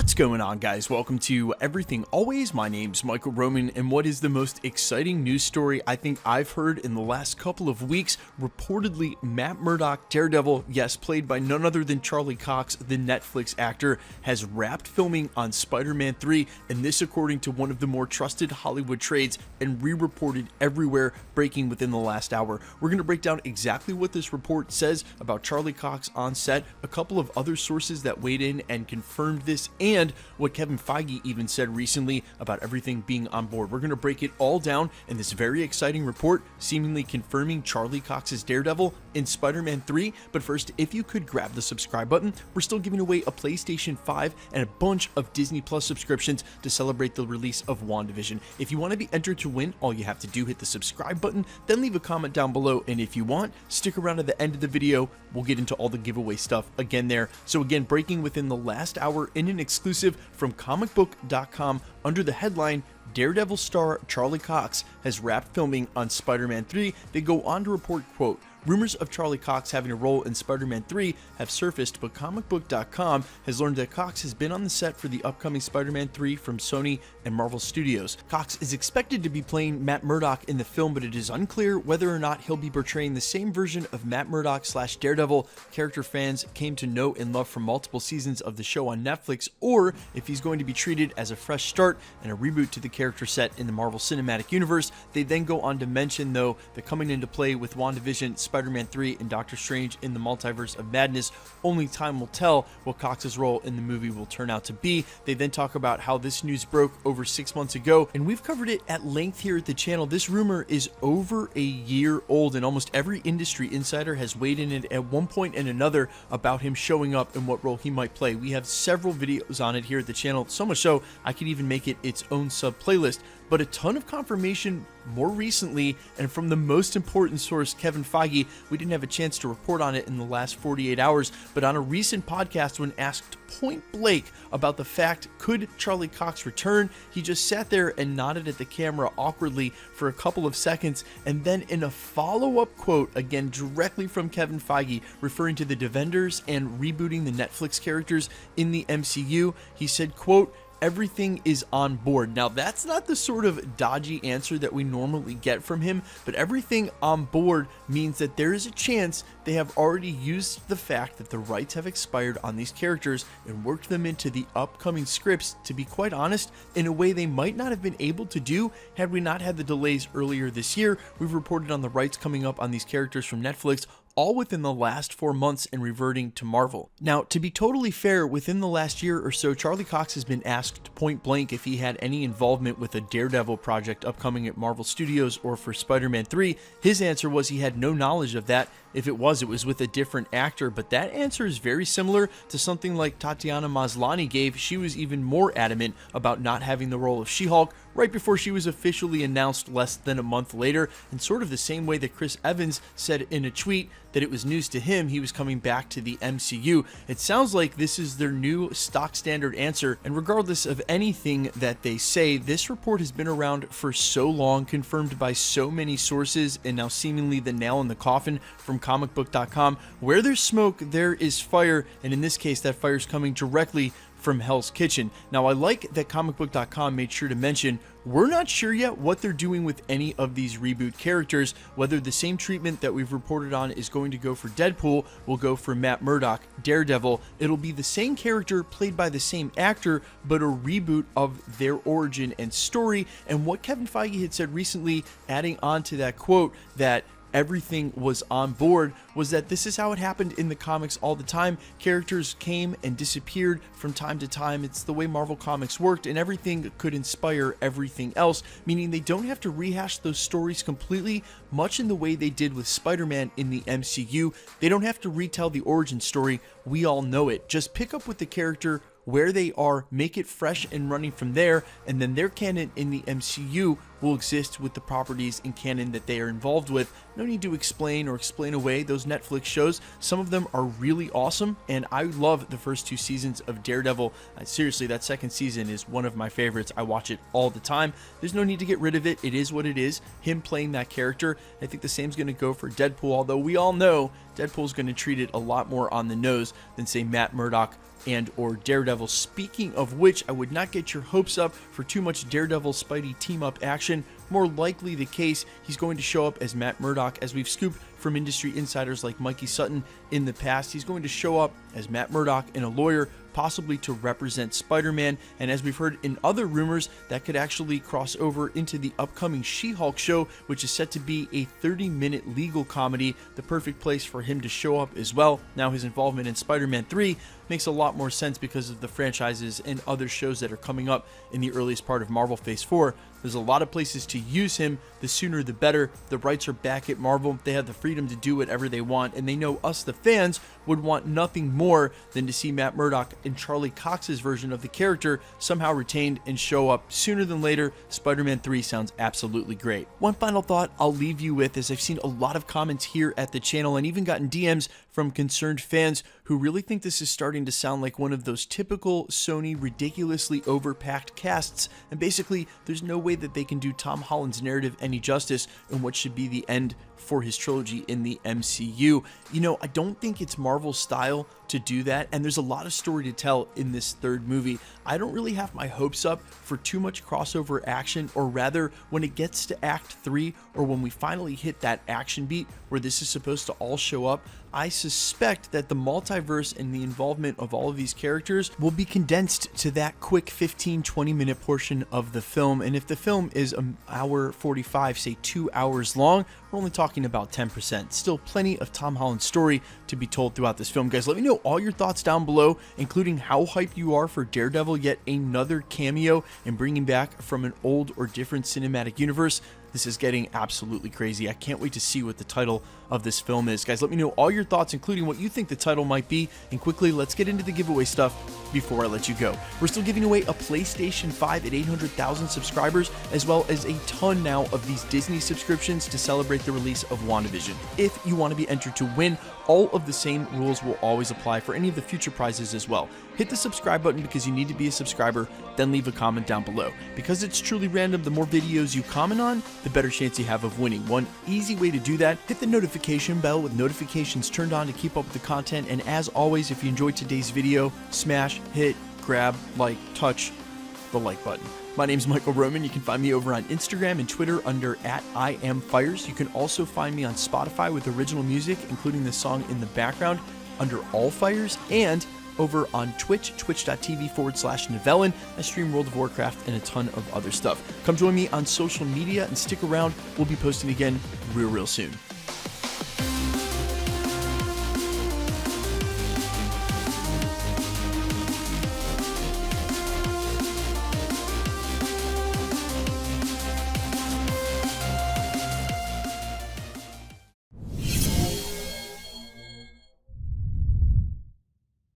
What's going on, guys? Welcome to Everything Always. My name's Michael Roman, and what is the most exciting news story I think I've heard in the last couple of weeks? Reportedly, Matt Murdock, Daredevil, yes, played by none other than Charlie Cox, the Netflix actor, has wrapped filming on Spider-Man 3, and this according to one of the more trusted Hollywood trades and re-reported everywhere, breaking within the last hour. We're going to break down exactly what this report says about Charlie Cox on set, a couple of other sources that weighed in and confirmed this, and what Kevin Feige even said recently about everything being on board. We're going to break it all down in this very exciting report, seemingly confirming Charlie Cox's Daredevil in Spider-Man 3. But first, if you could grab the subscribe button, we're still giving away a PlayStation 5 and a bunch of Disney Plus subscriptions to celebrate the release of WandaVision. If you want to be entered to win, all you have to do, hit the subscribe button, then leave a comment down below, and if you want, stick around to the end of the video. We'll get into all the giveaway stuff again there. So again, breaking within the last hour in an exclusive from comicbook.com under the headline, Daredevil star Charlie Cox has wrapped filming on Spider-Man 3. They go on to report, quote, rumors of Charlie Cox having a role in Spider-Man 3 have surfaced, but comicbook.com has learned that Cox has been on the set for the upcoming Spider-Man 3 from Sony and Marvel Studios. Cox is expected to be playing Matt Murdock in the film, but it is unclear whether or not he'll be portraying the same version of Matt Murdock / Daredevil character fans came to know and love from multiple seasons of the show on Netflix, or if he's going to be treated as a fresh start and a reboot to the character set in the Marvel Cinematic Universe. They then go on to mention, though, that coming into play with WandaVision, Spider-Man 3, and Doctor Strange in the Multiverse of Madness, only time will tell what Cox's role in the movie will turn out to be. They then talk about how this news broke over 6 months ago, and we've covered it at length here at the channel. This rumor is over a year old, and almost every industry insider has weighed in it at one point and another about him showing up and what role he might play. We have several videos on it here at the channel, so much so I could even make it its own sub-playlist. But a ton of confirmation more recently, and from the most important source, Kevin Feige. We didn't have a chance to report on it in the last 48 hours, but on a recent podcast when asked point blank about the fact, could Charlie Cox return, he just sat there and nodded at the camera awkwardly for a couple of seconds, and then in a follow-up quote, again directly from Kevin Feige, referring to the Defenders and rebooting the Netflix characters in the MCU, he said, quote, everything is on board. Now, that's not the sort of dodgy answer that we normally get from him, but everything on board means that there is a chance they have already used the fact that the rights have expired on these characters and worked them into the upcoming scripts, to be quite honest, in a way they might not have been able to do had we not had the delays earlier this year. We've reported on the rights coming up on these characters from Netflix all within the last 4 months and reverting to Marvel. Now, to be totally fair, within the last year or so, Charlie Cox has been asked point blank if he had any involvement with a Daredevil project upcoming at Marvel Studios or for Spider-Man 3. His answer was he had no knowledge of that. If it was with a different actor, but that answer is very similar to something like Tatiana Maslany gave. She was even more adamant about not having the role of She-Hulk right before she was officially announced less than a month later, and sort of the same way that Chris Evans said in a tweet that it was news to him he was coming back to the MCU. It sounds like this is their new stock standard answer, and regardless of anything that they say, this report has been around for so long, confirmed by so many sources, and now seemingly the nail in the coffin from comicbook.com. Where there's smoke, there is fire, and in this case, that fire is coming directly from Hell's Kitchen. Now, I like that comicbook.com made sure to mention we're not sure yet what they're doing with any of these reboot characters, whether the same treatment that we've reported on is going to go for Deadpool will go for Matt Murdock, Daredevil. It'll be the same character played by the same actor, but a reboot of their origin and story. And what Kevin Feige had said recently, adding on to that quote that everything was on board, was that this is how it happened in the comics all the time. Characters came and disappeared from time to time. It's the way Marvel Comics worked, and everything could inspire everything else, meaning they don't have to rehash those stories completely, much in the way they did with Spider-Man in the MCU. They don't have to retell the origin story. We all know it. Just pick up with the character where they are, make it fresh and running from there, and then their canon in the MCU will exist with the properties in canon that they are involved with. No need to explain or explain away those Netflix shows. Some of them are really awesome, and I love the first 2 seasons of Daredevil. Seriously, that second season is one of my favorites. I watch it all the time. There's no need to get rid of it. It is what it is. Him playing that character. I think the same's going to go for Deadpool, although we all know Deadpool's going to treat it a lot more on the nose than, say, Matt Murdock and or Daredevil. Speaking of which, I would not get your hopes up for too much Daredevil Spidey team-up action. More likely the case, he's going to show up as Matt Murdock, as we've scooped from industry insiders like Mikey Sutton in the past. He's going to show up as Matt Murdock and a lawyer, possibly to represent Spider-Man, and as we've heard in other rumors, that could actually cross over into the upcoming She-Hulk show, which is set to be a 30-minute legal comedy, the perfect place for him to show up as well. Now his involvement in Spider-Man 3 makes a lot more sense because of the franchises and other shows that are coming up in the earliest part of Marvel Phase 4. There's a lot of places to use him. The sooner the better. The rights are back at Marvel. They have the freedom to do whatever they want, and they know us, the fans, would want nothing more than to see Matt Murdock and Charlie Cox's version of the character somehow retained and show up sooner than later. Spider-Man 3 sounds absolutely great. One final thought I'll leave you with is I've seen a lot of comments here at the channel and even gotten DMs from concerned fans who really think this is starting to sound like one of those typical Sony ridiculously overpacked casts, and basically there's no way that they can do Tom Holland's narrative any justice in what should be the end for his trilogy in the MCU. You know, I don't think it's Marvel's style to do that, and there's a lot of story to tell in this third movie. I don't really have my hopes up for too much crossover action, or rather, when it gets to Act 3, or when we finally hit that action beat where this is supposed to all show up, I suspect that the multiverse and the involvement of all of these characters will be condensed to that quick 15-20 minute portion of the film. And if the film is an hour 45, say 2 hours long, we're only talking about 10%. Still plenty of Tom Holland's story to be told throughout this film. Guys, let me know all your thoughts down below, including how hyped you are for Daredevil, yet another cameo and bringing back from an old or different cinematic universe. This is getting absolutely crazy. I can't wait to see what the title of this film is. Guys, let me know all your thoughts, including what you think the title might be. And quickly, let's get into the giveaway stuff before I let you go. We're still giving away a PlayStation 5 at 800,000 subscribers, as well as a ton now of these Disney subscriptions to celebrate the release of WandaVision. If you want to be entered to win, all of the same rules will always apply for any of the future prizes as well. Hit the subscribe button because you need to be a subscriber, then leave a comment down below. Because it's truly random, the more videos you comment on, the better chance you have of winning. One easy way to do that, hit the notification bell with notifications turned on to keep up with the content. And as always, if you enjoyed today's video, smash, hit, grab, like, touch the like button. My name's Michael Roman. You can find me over on Instagram and Twitter under @IamFires. You can also find me on Spotify with original music, including the song in the background, under All Fires, and over on Twitch, twitch.tv/Novellin. I stream World of Warcraft and a ton of other stuff. Come join me on social media and stick around. We'll be posting again real soon.